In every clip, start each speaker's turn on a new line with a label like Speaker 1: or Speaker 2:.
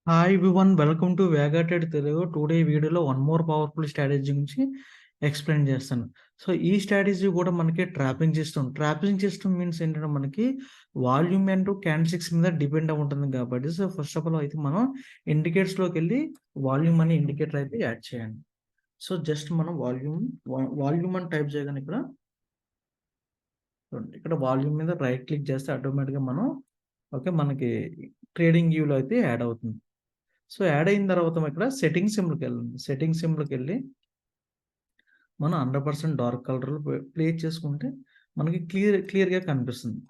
Speaker 1: Hi everyone, welcome to వేగాటెడ్ Telugu. Today వీడియోలో one more powerful strategy గురించి ఎక్స్ప్లెయిన్ చేస్తాను. సో ఈ స్ట్రాటజీ కూడా మనకి ట్రాపింగ్ సిస్టమ్ మీన్స్ ఏంటంటే మనకి వాల్యూమ్ అండ్ క్యాండిల్స్టిక్స్ మీద డిపెండ్ అయి ఉంటుంది కాబట్టి, సో ఫస్ట్ ఆఫ్ ఆల్ అయితే మనం ఇండికేటర్స్లోకి వెళ్ళి వాల్యూమ్ అనే ఇండికేటర్ అయితే యాడ్ చేయండి. సో జస్ట్ మనం వాల్యూమ్ అని టైప్ చేయగానే ఇక్కడ వాల్యూమ్ మీద రైట్ క్లిక్ చేస్తే ఆటోమేటిక్గా మనకి ట్రేడింగ్ వ్యూలో అయితే యాడ్ అవుతుంది. సో యాడ్ అయిన తర్వాత ఇక్కడ సెట్టింగ్ సింబల్కి వెళ్ళండి. సెట్టింగ్ సింబల్కి వెళ్ళి మనం 100% డార్క్ కలర్లో ప్లే చేసుకుంటే మనకి క్లియర్గా కనిపిస్తుంది.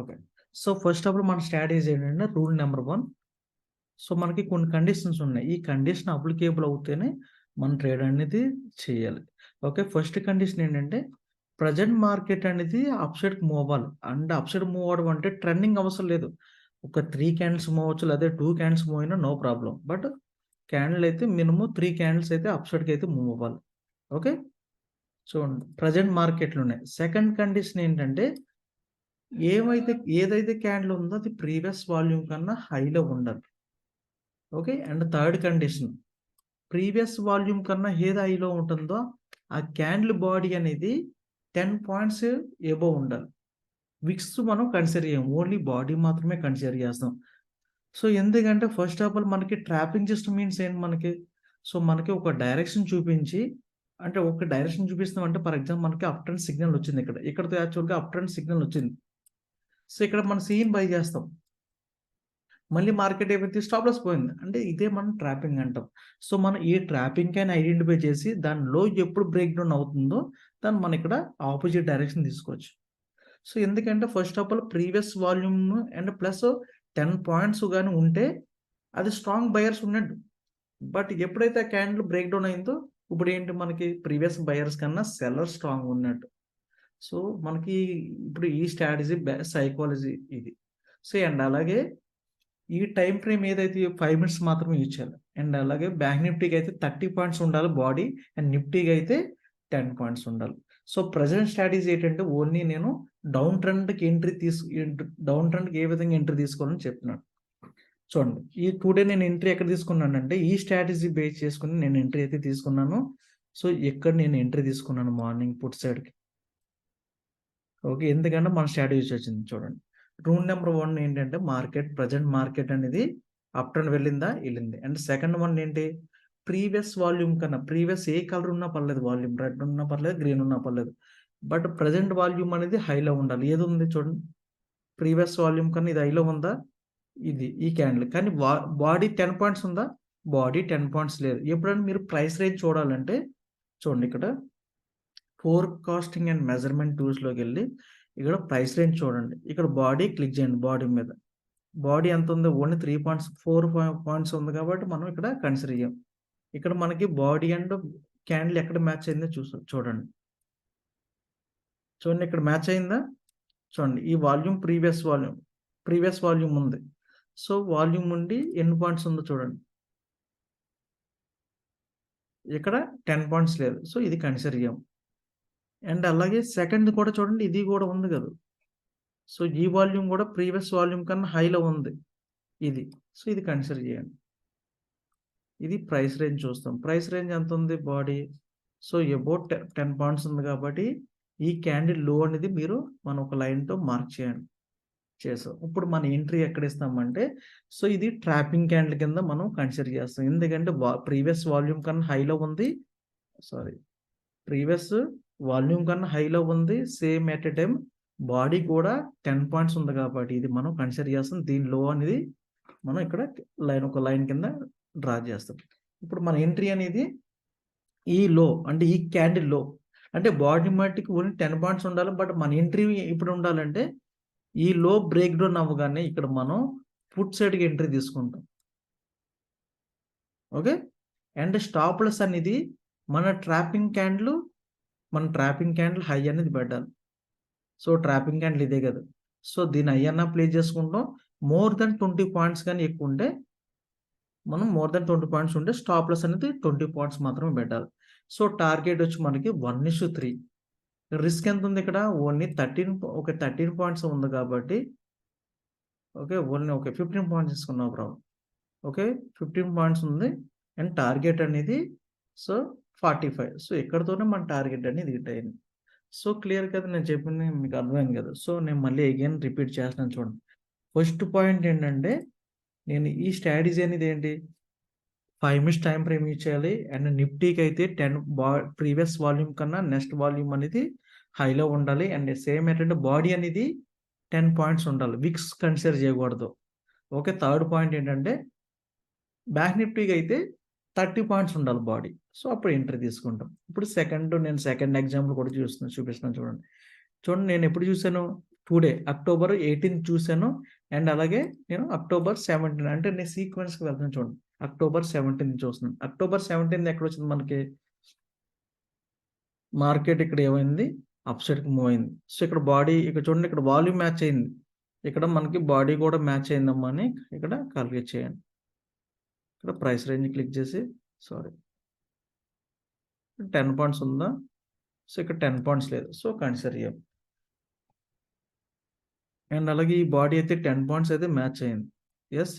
Speaker 1: Okay. So first of all మన స్ట్రాటజీ ఏంటంటే రూల్ నెంబర్ 1. సో మనకి కొన్ని కండిషన్స్ ఉన్నాయి. ఈ కండిషన్ అప్లికేబుల్ అవుతేనే మన ట్రేడ్ అనేది చేయాలి. ఓకే. ఫస్ట్ కండిషన్ ఏంటంటే ప్రజెంట్ మార్కెట్ అనేది అప్ సైడ్కి మూవ్ అవ్వాలి. అండ్ అప్ సైడ్ మూవ్ అవ్వడం అంటే ట్రెండింగ్ అవసరం లేదు. ఒక 3 క్యాండిల్స్ మూవ్ అవ్వచ్చు, లేదా 2 క్యాండిల్స్ మూవ్ అయినా నో ప్రాబ్లం. బట్ క్యాండిల్ అయితే మినిమం 3 క్యాండిల్స్ అయితే అప్ సైడ్కి అయితే మూవ్ అవ్వాలి. ఓకే. చూడండి ప్రజెంట్ మార్కెట్లు ఉన్నాయి. సెకండ్ కండిషన్ ఏంటంటే ఏదైతే క్యాండిల్ ఉందో అది ప్రీవియస్ వాల్యూమ్ కన్నా హైలో ఉండాలి. Okay. And third condition previous volume కన్నా ఏది హైలో ఉంటుందో ఆ క్యాండిల్ బాడీ అనేది 10 పాయింట్స్ ఎబోవ్ ఉండాలి. విక్స్ మనం కన్సిడర్ చేయం. ఓన్లీ బాడీ మాత్రమే కన్సిడర్ చేస్తాం. సో ఎందుకంటే ఫస్ట్ ఆఫ్ ఆల్ మనకి ట్రాపింగ్ సిస్టమ్ మీన్స్ ఏంటి మనకి? సో మనకి ఒక డైరెక్షన్ చూపించి, అంటే ఒక డైరెక్షన్ చూపిస్తాం అంటే ఫర్ ఎగ్జాంపుల్ మనకి అప్ ట్రెండ్ సిగ్నల్ వచ్చింది ఇక్కడ. ఇక్కడతో యాక్చువల్‌గా అప్ ట్రెండ్ సిగ్నల్ వచ్చింది. సో ఇక్కడ మనం సీని బై చేస్తాం. మళ్ళీ మార్కెట్ ఏమైతే స్టాప్ లాస్ పోయింది. అంటే ఇదే మనం ట్రాపింగ్ అంటాం. సో మనం ఈ ట్రాపింగ్ అని ఐడెంటిఫై చేసి దాని లో ఎప్పుడు బ్రేక్ డౌన్ అవుతుందో దాన్ని మనం ఇక్కడ ఆపోజిట్ డైరెక్షన్ తీసుకోవచ్చు. సో ఎందుకంటే first of all previous volume and plus 10 points గాని ఉంటే అది స్ట్రాంగ్ బయర్స్ ఉన్నట్టు. బట్ ఎప్పుడైతే ఆ క్యాండిల్ బ్రేక్ డౌన్ అయిందో ఇప్పుడు ఏంటి మనకి ప్రీవియస్ బయర్స్ కన్నా సెల్లర్ స్ట్రాంగ్ ఉన్నట్టు. సో మనకి ఇప్పుడు ఈ స్ట్రాటజీ సైకాలజీ ఇది. సో అండ్ అలాగే ఈ టైం ఫ్రేమ్ ఏదైతే 5 మినిట్స్ మాత్రమే యూజ్ చేయాలి. అండ్ అలాగే బ్యాంక్ నిఫ్టీకి అయితే 30 పాయింట్స్ ఉండాలి బాడీ, అండ్ నిఫ్టీకి అయితే 10 పాయింట్స్ ఉండాలి. సో ప్రెజెంట్ స్ట్రాటజీ ఏంటంటే ఓన్లీ నేను డౌన్ ట్రెండ్కి డౌన్ ట్రెండ్కి ఏ విధంగా ఎంట్రీ తీసుకోవాలని చెప్తున్నాను. చూడండి ఈ టుడే నేను ఎంట్రీ ఎక్కడ తీసుకున్నానంటే ఈ స్ట్రాటజీ బేస్ చేసుకుని నేను ఎంట్రీ అయితే తీసుకున్నాను. సో ఇక్కడ నేను ఎంట్రీ తీసుకున్నాను మార్నింగ్ పుట్ సైడ్కి. ఓకే. ఎందుకంటే మన స్ట్రాటజీ వచ్చింది చూడండి. రూల్ నెంబర్ 1 ఏంటంటే ప్రెజెంట్ మార్కెట్ అనేది అప్ ట్రెండ్ వెళ్ళిందా? ఎళ్ళింది. అండ్ సెకండ్ వన్ ఏంటి? ప్రీవియస్ వాల్యూమ్ కన్నా ప్రీవియస్ ఏ కలర్ ఉన్నా పర్లేదు, వాల్యూమ్ రెడ్ ఉన్నా పర్లేదు, గ్రీన్ ఉన్నా పర్లేదు. బట్ ప్రెజెంట్ వాల్యూమ్ అనేది హైలో ఉండాలి. ఏది ఉంది చూడండి. ప్రీవియస్ వాల్యూమ్ కన్నా ఇది హైలో ఉందా? ఇది ఈ క్యాండిల్. కానీ బాడీ 10 పాయింట్స్ ఉందా? బాడీ 10 పాయింట్స్ లేదు. ఎప్పుడైనా మీరు ప్రైస్ రేంజ్ చూడాలంటే చూడండి ఇక్కడ ఫోర్కాస్టింగ్ అండ్ మెజర్మెంట్ టూల్స్‌లోకెళ్ళి ఇక్కడ ప్రైస్ రేంజ్ చూడండి. ఇక్కడ బాడీ క్లిక్ చేయండి బాడీ మీద. బాడీ ఎంత ఉందో ఓన్లీ 3 పాయింట్స్ 4 పాయింట్స్ ఉంది కాబట్టి మనం ఇక్కడ కన్సిడర్ చేయం. ఇక్కడ మనకి బాడీ అండ్ క్యాండిల్ ఎక్కడ మ్యాచ్ అయిందో చూడండి. చూడండి ఇక్కడ మ్యాచ్ అయిందా? చూడండి ఈ వాల్యూమ్ ప్రీవియస్ వాల్యూమ్ ఉంది. సో వాల్యూమ్ ఉండి ఎన్ని పాయింట్స్ ఉందో చూడండి. ఇక్కడ 10 పాయింట్స్ లేదు. సో ఇది కన్సిడర్ చేయం. అండ్ అలాగే సెకండ్ కూడా చూడండి, ఇది కూడా ఉంది కదా. సో ఈ వాల్యూమ్ కూడా ప్రీవియస్ వాల్యూమ్ కన్నా హైలో ఉంది ఇది. సో ఇది కన్సిడర్ చేయండి. ఇది ప్రైస్ రేంజ్ చూస్తాం. ప్రైస్ రేంజ్ ఎంత ఉంది బాడీ? సో అబౌట్ 10 పాయింట్స్ ఉంది కాబట్టి ఈ క్యాండిల్ లో అనేది మనం ఒక లైన్‌తో మార్క్ చేసాం. ఇప్పుడు మన ఎంట్రీ ఎక్కడ ఇస్తామంటే సో ఇది ట్రాపింగ్ క్యాండిల్ కింద మనం కన్సిడర్ చేస్తాం. ఎందుకంటే ప్రీవియస్ వాల్యూమ్ కన్నా హైలో ఉంది. ప్రీవియస్ వాల్యూమ్ కన్నా హైలో ఉంది. Same at a time body కూడా 10 పాయింట్స్ ఉంది కాబట్టి ఇది మనం కన్సిడర్ చేస్తాం. దీని లో అనేది మనం ఇక్కడ ఒక లైన్ కింద డ్రా చేస్తాం. ఇప్పుడు మన ఎంట్రీ అనేది ఈ లో అంటే ఈ క్యాండిల్ లో అంటే బాడీ మట్టికి ఓన్లీ 10 పాయింట్స్ ఉండాలి. బట్ మన ఎంట్రీ ఎప్పుడు ఉండాలంటే ఈ లో బ్రేక్ డౌన్ అవ్వగానే ఇక్కడ మనం పుట్ సైడ్‌కి ఎంట్రీ తీసుకుంటాం. ఓకే. అండ్ స్టాప్ లాస్ అనేది మన ట్రాపింగ్ క్యాండిల్ హై అనేది పెట్టాలి. సో ట్రాపింగ్ క్యాండిల్ ఇదే కదా. సో దీని హై అన్నా ప్లే చేసుకుంటాం. మోర్ దెన్ 20 పాయింట్స్ కానీ ఎక్కువ ఉంటే మనం మోర్ దెన్ 20 పాయింట్స్ ఉంటే స్టాప్ లాస్ అనేది 20 పాయింట్స్ మాత్రమే పెట్టాలి. సో టార్గెట్ వచ్చి మనకి 1:3. రిస్క్ ఎంత ఉంది ఇక్కడ? ఓన్లీ 13 పాయింట్స్ ఉంది కాబట్టి ఓకే. Only okay. 15 పాయింట్స్ తీసుకున్నాం బ్రో. ఓకే. 15 పాయింట్స్ ఉంది. అండ్ టార్గెట్ అనేది సో 45. సో ఇక్కడితోనే మన టార్గెట్ అనేది హిట్ అయింది. సో క్లియర్ కదా నేను చెప్పింది మీకు అర్థమైంది కదా! సో నేను మళ్ళీ అగైన్ రిపీట్ చేస్తున్నాను చూడండి. ఫస్ట్ పాయింట్ ఏంటంటే నేను ఈ స్ట్రాటజీ అనేది ఏంటి 5 మినిట్స్ టైమ్ ఫ్రేమ్ యూజ్ చేయాలి. అండ్ నిఫ్టీకైతే 10 ప్రీవియస్ వాల్యూమ్ కన్నా నెక్స్ట్ వాల్యూమ్ అనేది హైలో ఉండాలి. అండ్ సేమ్ ఏంటంటే బాడీ అనేది 10 పాయింట్స్ ఉండాలి. విక్స్ కన్సిడర్ చేయకూడదు. ఓకే. థర్డ్ పాయింట్ ఏంటంటే బ్యాంక్ నిఫ్టీకి అయితే 30 పాయింట్స్ ఉండాలి బాడీ. సో అప్పుడు ఎంట్రీ తీసుకుంటాం. ఇప్పుడు నేను సెకండ్ ఎగ్జాంపుల్ కూడా చూపిస్తున్నాను చూడండి. చూడండి నేను ఎప్పుడు చూసాను? టుడే అక్టోబర్ 18 చూసాను. అండ్ అలాగే నేను అక్టోబర్ 17 అంటే నేను సీక్వెన్స్‌కి వెళ్తున్నాను చూడండి. అక్టోబర్ 17 చూస్తున్నాను. అక్టోబర్ 17 ఎక్కడొచ్చింది మనకి? మార్కెట్ ఇక్కడ ఏమైంది? అప్ సైడ్‌కి మూవ్ అయింది. సో ఇక్కడ బాడీ ఇక్కడ చూడండి ఇక్కడ వాల్యూమ్ మ్యాచ్ అయింది. ఇక్కడ మనకి బాడీ కూడా మ్యాచ్ అయిందమ్మా అని ఇక్కడ కాలిక్యులేట్ చేయండి. ఇక్కడ ప్రైస్ రేంజ్ క్లిక్ చేసి సారీ 10 పాయింట్స్ ఉందా? సో ఇక్కడ 10 పాయింట్స్ లేదు. సో కన్సిడర్ చేయం. అండ్ అలాగే ఈ బాడీ అయితే 10 పాయింట్స్ అయితే మ్యాచ్ అయింది. యెస్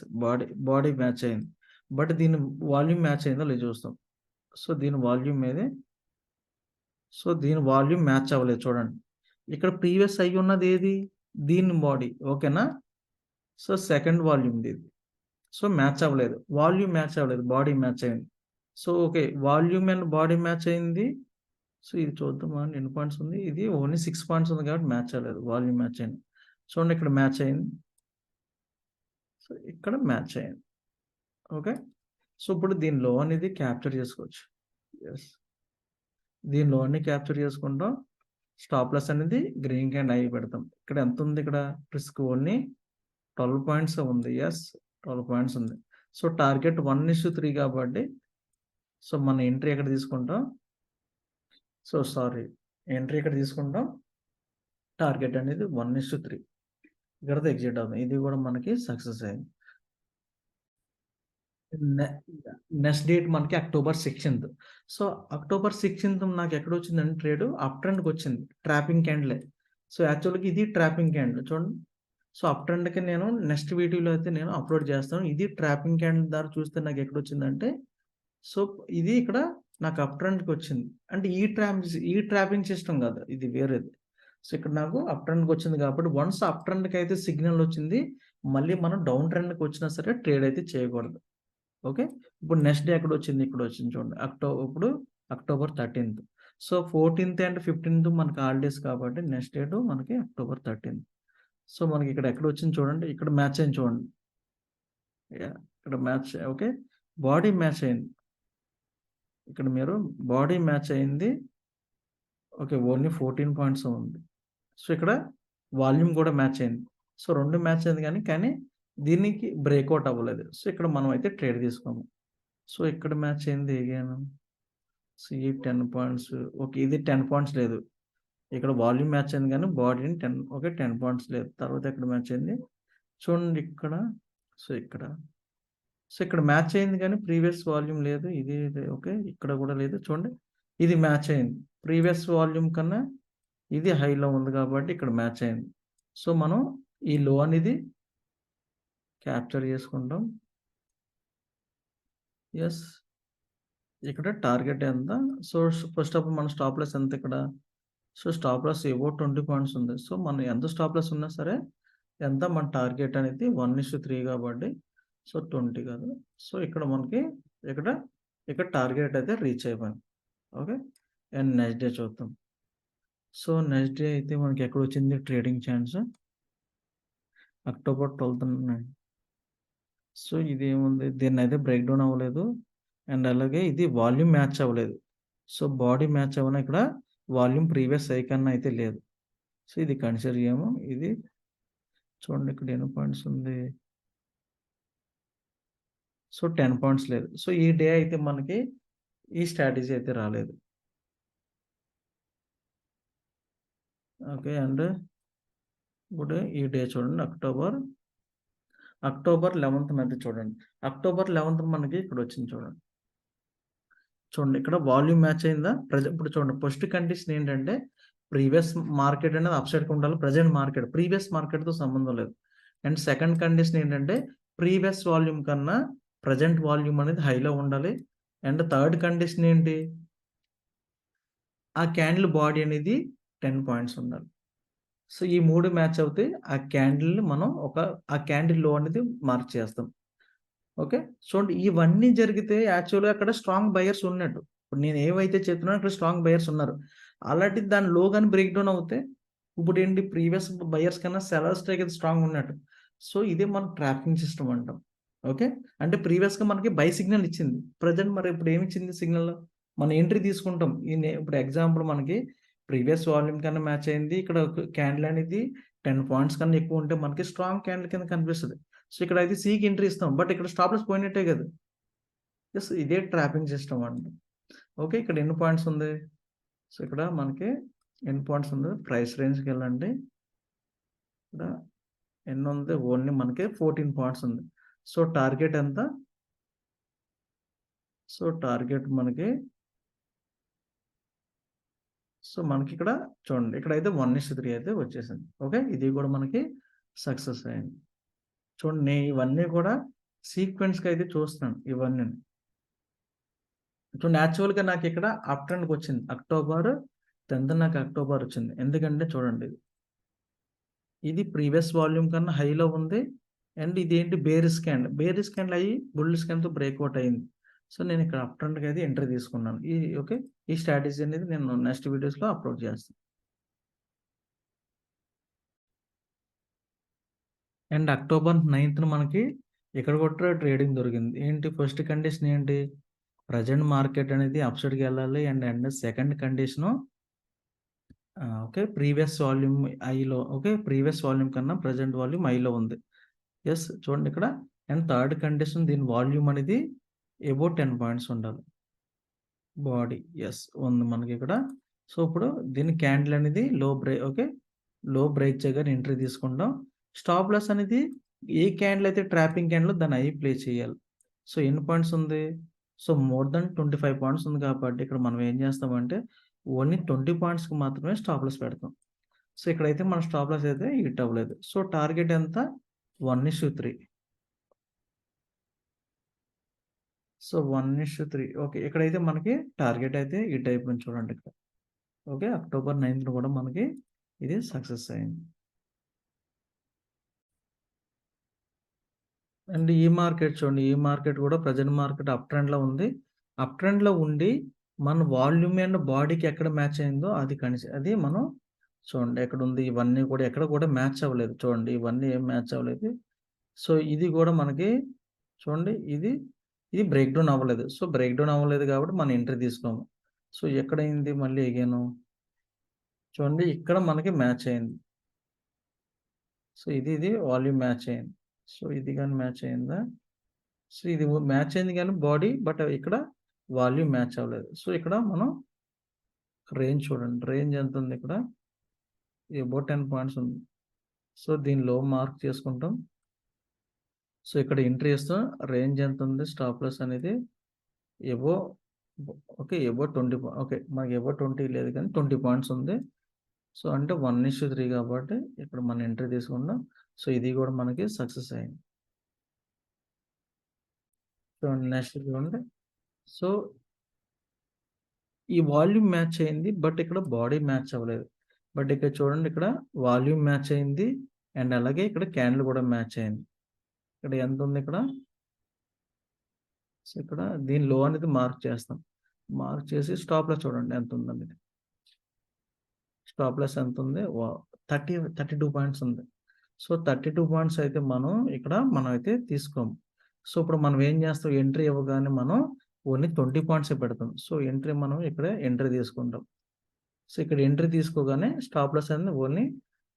Speaker 1: బాడీ మ్యాచ్ అయింది. బట్ దీని వాల్యూమ్ మ్యాచ్ అయిందో లేదో చూస్తాం. సో దీని వాల్యూమ్ మ్యాచ్ అవ్వలేదు చూడండి. ఇక్కడ ప్రీవియస్ అయ్యి ఉన్నది ఏది? దీని బాడీ ఓకేనా? సో సెకండ్ వాల్యూమ్‌ది ఇది. సో మ్యాచ్ అవ్వలేదు. వాల్యూమ్ మ్యాచ్ అవ్వలేదు. బాడీ మ్యాచ్ అయింది. So okay. Volume and body match అయింది. సో ఇది చూద్దామా ఎన్ని పాయింట్స్ ఉంది? ఇది ఓన్లీ 6 పాయింట్స్ ఉంది కాబట్టి మ్యాచ్ అవ్వలేదు. వాల్యూమ్ మ్యాచ్ అయింది. చూడండి ఇక్కడ మ్యాచ్ అయింది. సో ఇక్కడ మ్యాచ్ అయింది. ఓకే. సో ఇప్పుడు దీని లో అనేది క్యాప్చర్ చేసుకోవచ్చు. యెస్. దీని లో అన్ని క్యాప్చర్ చేసుకుంటాం. స్టాప్ లాస్ అనేది గ్రీన్ క్యాండ్ ఐ పెడతాం. ఇక్కడ ఎంత ఉంది ఇక్కడ? రిస్క్ ఓన్లీ 12 పాయింట్స్ ఉంది. యెస్. 12 పాయింట్స్ ఉంది. సో టార్గెట్ 1:3 కాబట్టి సో మన ఎంట్రీ ఎక్కడ తీసుకుంటాం? So sorry. ఎంట్రీ ఇక్కడ తీసుకుంటాం. టార్గెట్ అనేది 1:3 ఇక్కడితో ఎగ్జిట్ అవుతుంది. ఇది కూడా మనకి సక్సెస్ అయింది. నె నెక్స్ట్ డేట్ మనకి అక్టోబర్ 16థ్. సో అక్టోబర్ 16థ్ నాకు ఎక్కడొచ్చిందంటే ట్రేడ్ అప్ ట్రెండ్‌కొచ్చింది. ట్రాపింగ్ క్యాండిలే. సో యాక్చువల్‌గా ఇది ట్రాపింగ్ క్యాండిల్ చూడండి. సో అప్ ట్రెండ్‌కి నేను నెక్స్ట్ వీడియోలో అయితే నేను అప్‌లోడ్ చేస్తాను. ఇది ట్రాపింగ్ క్యాండిల్ ద్వారా చూస్తే నాకు ఎక్కడొచ్చిందంటే సో ఇది ఇక్కడ నాకు అప్ ట్రెండ్‌కొచ్చింది. అంటే ఈ ట్రాపింగ్ సిస్టమ్ కాదు. ఇది వేరేది. సో ఇక్కడ నాకు అప్ ట్రెండ్‌కొచ్చింది కాబట్టి వన్స్ అప్ ట్రెండ్‌కైతే సిగ్నల్ వచ్చింది. మళ్ళీ మనం డౌన్ ట్రెండ్‌కొచ్చినా సరే ట్రేడ్ అయితే చేయకూడదు. ఓకే. ఇప్పుడు నెక్స్ట్ డే ఎక్కడొచ్చింది? ఇక్కడొచ్చింది చూడండి. ఇప్పుడు అక్టోబర్ 13థ్. సో 14థ్ అండ్ 15థ్ మనకి హాలిడేస్ కాబట్టి నెక్స్ట్ డేట్ మనకి అక్టోబర్ 13థ్. సో మనకి ఇక్కడ ఎక్కడొచ్చింది చూడండి. ఇక్కడ మ్యాచ్ అయింది చూడండి. యాహ్! ఇక్కడ మ్యాచ్ ఓకే. బాడీ మ్యాచ్ అయింది. ఇక్కడ మీరు బాడీ మ్యాచ్ అయింది. ఓకే. ఓన్లీ 14 పాయింట్స్ ఉంది. సో ఇక్కడ వాల్యూమ్ కూడా మ్యాచ్ అయింది. సో 2 మ్యాచ్ అయింది కానీ దీనికి బ్రేక్‌ఔట్ అవ్వలేదు. సో ఇక్కడ మనం అయితే ట్రేడ్ తీసుకోము. సో ఇక్కడ మ్యాచ్ అయింది అగైన్. సో ఈ 10 పాయింట్స్ ఓకే. ఇది 10 పాయింట్స్ లేదు. ఇక్కడ వాల్యూమ్ మ్యాచ్ అయింది కానీ బాడీని 10 ఓకే. 10 పాయింట్స్ లేదు. తర్వాత ఎక్కడ మ్యాచ్ అయింది? చూడండి ఇక్కడ. సో ఇక్కడ. సో ఇక్కడ మ్యాచ్ అయింది కానీ ప్రీవియస్ వాల్యూమ్ లేదు. ఇది ఓకే. ఇక్కడ కూడా లేదు. చూడండి. ఇది మ్యాచ్ అయింది. ప్రీవియస్ వాల్యూమ్ కన్నా ఇది హైలో ఉంది కాబట్టి ఇక్కడ మ్యాచ్ అయింది. సో మనం ఈ లో అనేది క్యాప్చర్ చేసుకుంటాం. యెస్. ఇక్కడ టార్గెట్ ఎంత? సో ఫస్ట్ ఆఫ్ ఆల్ మన స్టాప్ లాస్ ఎంత ఇక్కడ? So stop loss about 20 points ఉంది. సో మనం ఎంత స్టాప్ లాస్ ఉన్నా సరే ఎంత మన టార్గెట్ అనేది 1:3 కాబట్టి సో 20 కాదు. సో ఇక్కడ మనకి ఇక్కడ ఇక్కడ టార్గెట్ అయితే రీచ్ అయిపోయింది. ఓకే. అండ్ నెక్స్ట్ డే చూద్దాం. సో నెక్స్ట్ డే అయితే మనకి ఎక్కడొచ్చింది ట్రేడింగ్ ఛాన్స్? అక్టోబర్ 12థ్. సో ఇదేముంది? దీన్నయితే బ్రేక్ డౌన్ అవ్వలేదు. అండ్ అలాగే ఇది వాల్యూమ్ మ్యాచ్ అవ్వలేదు. సో బాడీ మ్యాచ్ అవ్వన ఇక్కడ వాల్యూమ్ ప్రీవియస్ హై కన్నా అయితే లేదు. సో ఇది కన్సిడర్ చేయము. ఇది చూడండి ఇక్కడ ఎన్ని పాయింట్స్ ఉంది? సో 10 పాయింట్స్ లేదు. సో ఈ డే అయితే మనకి ఈ స్ట్రాటజీ అయితే రాలేదు. ఓకే. అండ్ ఇప్పుడు ఈ డే చూడండి అక్టోబర్ 11థ్ మధ్య చూడండి. అక్టోబర్ 11థ్ మనకి ఇక్కడొచ్చింది చూడండి. చూడండి ఇక్కడ వాల్యూమ్ మ్యాచ్ అయిందా? ఇప్పుడు చూడండి ఫస్ట్ కండిషన్ ఏంటంటే ప్రీవియస్ మార్కెట్ అనేది అప్ సైడ్‌కి ఉండాలి. ప్రెజెంట్ మార్కెట్ ప్రీవియస్ మార్కెట్‌తో సంబంధం లేదు. అండ్ సెకండ్ కండిషన్ ఏంటంటే ప్రీవియస్ వాల్యూమ్ కన్నా ప్రజెంట్ వాల్యూమ్ అనేది హైలో ఉండాలి. అండ్ థర్డ్ కండిషన్ ఏంటి, ఆ క్యాండిల్ బాడీ అనేది 10 పాయింట్స్ ఉండాలి. సో ఈ 3 మ్యాచ్ అవుతే ఆ క్యాండిల్‌ని మనం ఆ క్యాండిల్ లో అనేది మార్క్ చేస్తాం. ఓకే. చూడండి ఇవన్నీ జరిగితే యాక్చువల్‌గా అక్కడ స్ట్రాంగ్ బయర్స్ ఉన్నట్టు. ఇప్పుడు నేను ఏవైతే చెప్తున్నానో అక్కడ స్ట్రాంగ్ బయర్స్ ఉన్నారు. అలాంటిది దాని లో గాని బ్రేక్ డౌన్ అవుతే ఇప్పుడేంటి ప్రీవియస్ బయర్స్ కన్నా సెల్లర్స్ స్ట్రైక్ అయితే స్ట్రాంగ్ ఉన్నట్టు. సో ఇదే మనం ట్రాకింగ్ సిస్టమ్ అంటాం. ఓకే. అంటే ప్రీవియస్‌గా మనకి బై సిగ్నల్ ఇచ్చింది. ప్రెజెంట్ మరి ఇప్పుడు ఏమి ఇచ్చింది సిగ్నల్? మనం ఎంట్రీ తీసుకుంటాం. ఇప్పుడు ఎగ్జాంపుల్ మనకి ప్రీవియస్ వాల్యూమ్ కన్నా మ్యాచ్ అయింది. ఇక్కడ క్యాండిల్ అనేది 10 పాయింట్స్ కన్నా ఎక్కువ ఉంటే మనకి స్ట్రాంగ్ క్యాండిల్ కింద కనిపిస్తది. సో ఇక్కడైతే సికి ఎంట్రీ ఇస్తాం. బట్ ఇక్కడ స్టాప్ లాస్ పోయినట్టే కదా! యెస్. ఇదే ట్రాపింగ్ సిస్టమ్ అండి. ఓకే. ఇక్కడ ఎన్ని పాయింట్స్ ఉంది? సో ఇక్కడ మనకి ఎన్ని పాయింట్స్ ఉంది? ప్రైస్ రేంజ్‌కెళ్ళండి. ఇక్కడ ఎన్నుంది? ఓన్లీ మనకి 14 పాయింట్స్ ఉంది. సో టార్గెట్ ఎంత? సో టార్గెట్ మనకి మనకిక్కడ చూడండి. ఇక్కడైతే 1:3 అయితే వచ్చేసింది. ఓకే. ఇది కూడా మనకి సక్సెస్ అయింది. చూడండి నేను ఇవన్నీ కూడా సీక్వెన్స్‌గా అయితే చూస్తున్నాను ఇవన్నీని. చూడండి యాక్చువల్‌గా నాకిక్కడ అప్ ట్రెండ్‌కొచ్చింది. అక్టోబర్ 10థ్ నాకు అక్టోబర్ వచ్చింది. ఎందుకంటే చూడండి ఇది ప్రీవియస్ వాల్యూమ్ కన్నా హైలో ఉంది. అండ్ ఇదేంటి బేరిష్ క్యాండిల్. బేరిష్ క్యాండిల్ అయ్యి బుల్లిష్ క్యాండిల్‌తో బ్రేక్‌ఔట్ అయింది. సో నేను ఇక్కడ అప్ ట్రెండ్‌కి అయితే ఎంట్రీ తీసుకున్నాను. ఓకే. ఈ స్ట్రాటజీ అనేది నేను నెక్స్ట్ వీడియోస్‌లో అప్‌లోడ్ చేస్తాను. అండ్ అక్టోబర్ 9థ్ మనకి ఇక్కడ కూడా ట్రేడింగ్ దొరికింది. ఏంటి ఫస్ట్ కండిషన్ ఏంటి? ప్రెజెంట్ మార్కెట్ అనేది అప్ సైడ్‌కెళ్ళాలి. And second condition okay. Previous volume హైలో ఓకే. ప్రీవియస్ వాల్యూమ్ కన్నా ప్రెజెంట్ వాల్యూమ్ హైలో ఉంది. యెస్. చూడండి ఇక్కడ. అండ్ థర్డ్ కండిషన్ దీని వాల్యూమ్ అనేది అబోవ్ 10 పాయింట్స్ ఉండాలి. Body yes. ఉంది మనకిక్కడ. సో ఇప్పుడు దీని క్యాండిల్ అనేది ఓకే. లో బ్రేక్ చేయగానే ఎంట్రీ తీసుకుంటాం. స్టాప్ లాస్ అనేది ఏ క్యాండిల్ అయితే ట్రాపింగ్ క్యాండిలో దాన్ని హై ప్లే చేయాలి. సో ఎన్ని పాయింట్స్ ఉంది? సో మోర్ థాన్ 25 పాయింట్స్ ఉంది కాబట్టి ఇక్కడ మనం ఏం చేస్తామంటే ఓన్లీ 20 పాయింట్స్‌కి మాత్రమే స్టాప్ లాస్ పెడతాం. సో ఇక్కడైతే మన స్టాప్ లాస్ అయితే హిట్ అవ్వలేదు. సో టార్గెట్ ఎంత? 1:3. So 1:3 okay. ఇక్కడైతే మనకి టార్గెట్ అయితే హిట్ అయిపోయింది చూడండి ఇక్కడ. ఓకే. అక్టోబర్ 9థ్ కూడా మనకి ఇది సక్సెస్ అయింది. అండ్ ఈ మార్కెట్ చూడండి. ఈ మార్కెట్ కూడా ప్రెజెంట్ మార్కెట్ అప్ ట్రెండ్‌లో ఉంది. అప్ ట్రెండ్‌లో ఉండి మన వాల్యూమ్ అండ్ బాడీకి ఎక్కడ మ్యాచ్ అయిందో అది మనం చూడండి ఎక్కడుంది ఇవన్నీ కూడా ఎక్కడ కూడా మ్యాచ్ అవ్వలేదు. చూడండి ఇవన్నీ ఏం మ్యాచ్ అవ్వలేదు. సో ఇది కూడా మనకి చూడండి ఇది బ్రేక్ డౌన్ అవ్వలేదు. సో బ్రేక్ డౌన్ అవ్వలేదు కాబట్టి మనం ఎంట్రీ తీసుకోము. సో ఎక్కడైంది మళ్ళీ అగైను చూడండి ఇక్కడ మనకి మ్యాచ్ అయింది. సో ఇది వాల్యూమ్ మ్యాచ్ అయింది. సో ఇది గాని మ్యాచ్ అయిందా? సో ఇది మ్యాచ్ అయింది గానీ బాడీ బట్ ఇక్కడ వాల్యూమ్ మ్యాచ్ అవ్వలేదు. సో ఇక్కడ మనం రేంజ్ చూడండి. రేంజ్ ఎంతుంది ఇక్కడ? అబోవ్ 10 పాయింట్స్ ఉంది. సో దీన్ని లో మార్క్ చేసుకుంటాం. సో ఇక్కడ ఎంట్రీ ఇస్తాం. రేంజ్ ఎంతుంది? స్టాప్ లాస్ అనేది అబోవ్ ఓకే. Above 20 okay. మనకి అబోవ్ 20 లేదు కానీ 20 పాయింట్స్ ఉంది. సో అంటే 1:3 కాబట్టి ఇక్కడ మనం ఎంట్రీ తీసుకున్నాం. సో ఇది కూడా మనకి సక్సెస్ అయింది. చూడండి నెక్స్ట్ చూడండి. సో ఈ వాల్యూమ్ మ్యాచ్ అయింది. బట్ ఇక్కడ బాడీ మ్యాచ్ అవ్వలేదు. బట్ ఇక్కడ చూడండి ఇక్కడ వాల్యూమ్ మ్యాచ్ అయింది. అండ్ అలాగే ఇక్కడ క్యాండిల్ కూడా మ్యాచ్ అయింది. ఇక్కడ ఎంతుంది ఇక్కడ? సో ఇక్కడ దీని లో అనేది మార్క్ చేస్తాం. మార్క్ చేసి స్టాప్ లాస్ చూడండి ఎంతుందనేది. స్టాప్ లాస్ ఎంతుంది? 32 పాయింట్స్ ఉంది. సో 32 పాయింట్స్ అయితే మనం అయితే తీసుకోము. సో ఇప్పుడు మనం ఏం చేస్తాం ఎంట్రీ ఇవ్వగానే మనం ఓన్లీ 20 పాయింట్సే పెడతాం. సో ఎంట్రీ మనం ఇక్కడ ఎంట్రీ తీసుకుంటాం. సో ఇక్కడ ఎంట్రీ తీసుకోగానే స్టాప్ లాస్ అనేది ఓన్లీ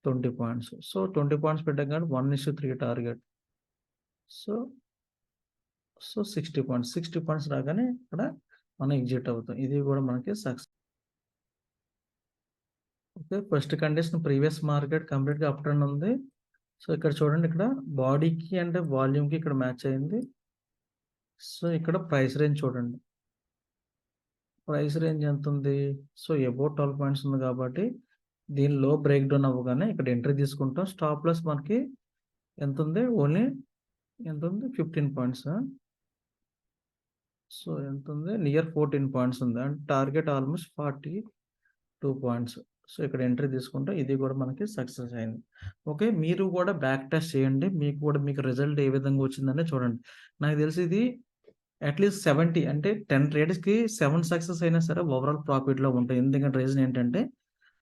Speaker 1: 20 పాయింట్స్. సో 20 పాయింట్స్ పెట్టాం కాబట్టి 1:3 టార్గెట్. So 60 points. 60 పాయింట్స్ రాగానే ఇక్కడ మనం ఎగ్జిట్ అవుతాం. ఇది కూడా మనకి success. Okay. First condition previous market కంప్లీట్‌గా అప్ ట్రెండ్ ఉంది. సో ఇక్కడ చూడండి ఇక్కడ బాడీకి అండ్ వాల్యూమ్‌కి ఇక్కడ మ్యాచ్ అయింది. సో ఇక్కడ ప్రైస్ రేంజ్ చూడండి. ప్రైస్ రేంజ్ ఎంతుంది? సో అబోవ్ 12 పాయింట్స్ ఉంది కాబట్టి దీని లో బ్రేక్ డౌన్ అవ్వగానే ఇక్కడ ఎంట్రీ తీసుకుంటాం. స్టాప్ లాస్ మనకి ఎంతుంది? ఓన్లీ ఎంతుంది? 15 పాయింట్సా? సో, ఎంతుంది? నియర్ 14 పాయింట్స్ ఉంది. అంటే టార్గెట్ ఆల్‌మోస్ట్ 42 పాయింట్స్. సో, ఇక్కడ ఎంట్రీ తీసుకుంటే ఇది కూడా మనకి సక్సెస్ అయింది. ఓకే. మీరు కూడా బ్యాక్ టెస్ట్ చేయండి. మీకు రిజల్ట్ ఏ విధంగా వచ్చిందనే చూడండి. నాకు తెలిసి ఇది అట్‌లీస్ట్ 70 అంటే 10 ట్రేడ్స్‌కి 7 సక్సెస్ అయినా సరే ఓవరాల్ ప్రాఫిట్‌లో ఉంటాయి. ఎందుకంటే రీజన్ ఏంటంటే,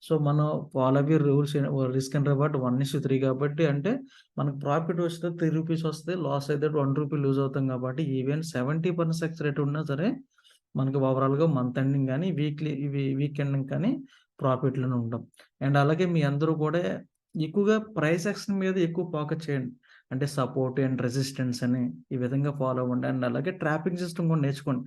Speaker 1: సో, మనం ఫాలో అవి రూల్స్ రిస్క్ అండ్ రివార్డ్ 1:3 కాబట్టి అంటే మనకు ప్రాఫిట్ వస్తే రూ. 3 వస్తది. లాస్ అయితే రూ. 1 లూజ్ అవుతాం కాబట్టి ఈవెన్ 70% సక్సెస్ రేట్ ఉన్నా సరే మనకి ఓవరాల్‌గా మంత్ ఎండింగ్ గాని, వీక్ ఎండింగ్ కానీ ప్రాఫిట్‌లోనే ఉంటాం. అండ్ అలాగే మీ అందరూ కూడా ఎక్కువగా ప్రైస్ యాక్షన్ మీద ఎక్కువ ఫోకస్ చేయండి. అంటే సపోర్ట్ అండ్ రెసిస్టెన్స్ అని ఈ విధంగా ఫాలో అవ్వండి. అండ్ అలాగే ట్రాపింగ్ సిస్టమ్ కూడా నేర్చుకోండి.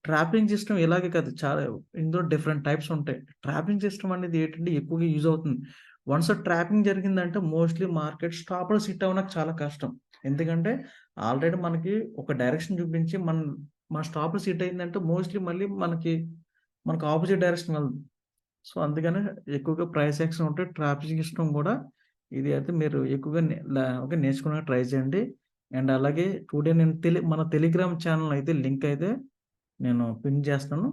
Speaker 1: ట్రాపింగ్ సిస్టమ్ ఇలాగే కాదు చాలా ఇందులో డిఫరెంట్ టైప్స్ ఉంటాయి. ట్రాపింగ్ సిస్టమ్ అనేది ఏంటంటే ఎక్కువగా యూజ్ అవుతుంది. వన్స్ ట్రాపింగ్ జరిగిందంటే mostly market stop loss hit అవ్వడానికి చాలా కష్టం. ఎందుకంటే ఆల్రెడీ మనకి ఒక డైరెక్షన్ చూపించి మన స్టాప్ లాస్ హిట్ అయిందంటే మోస్ట్‌లీ మళ్ళీ మనకు అపోజిట్ డైరెక్షన్ వెళ్తుంది. సో, అందుకనే ఎక్కువగా ప్రైస్ యాక్షన్ ఉంటే ట్రాపింగ్ సిస్టమ్ కూడా ఇది అయితే మీరు ఎక్కువగా ఓకే నేర్చుకోవడానికి ట్రై చేయండి. అండ్ అలాగే టుడే నేను మన టెలిగ్రామ్ ఛానెల్ అయితే లింక్ అయితే నేను పిన్ చేస్తాను.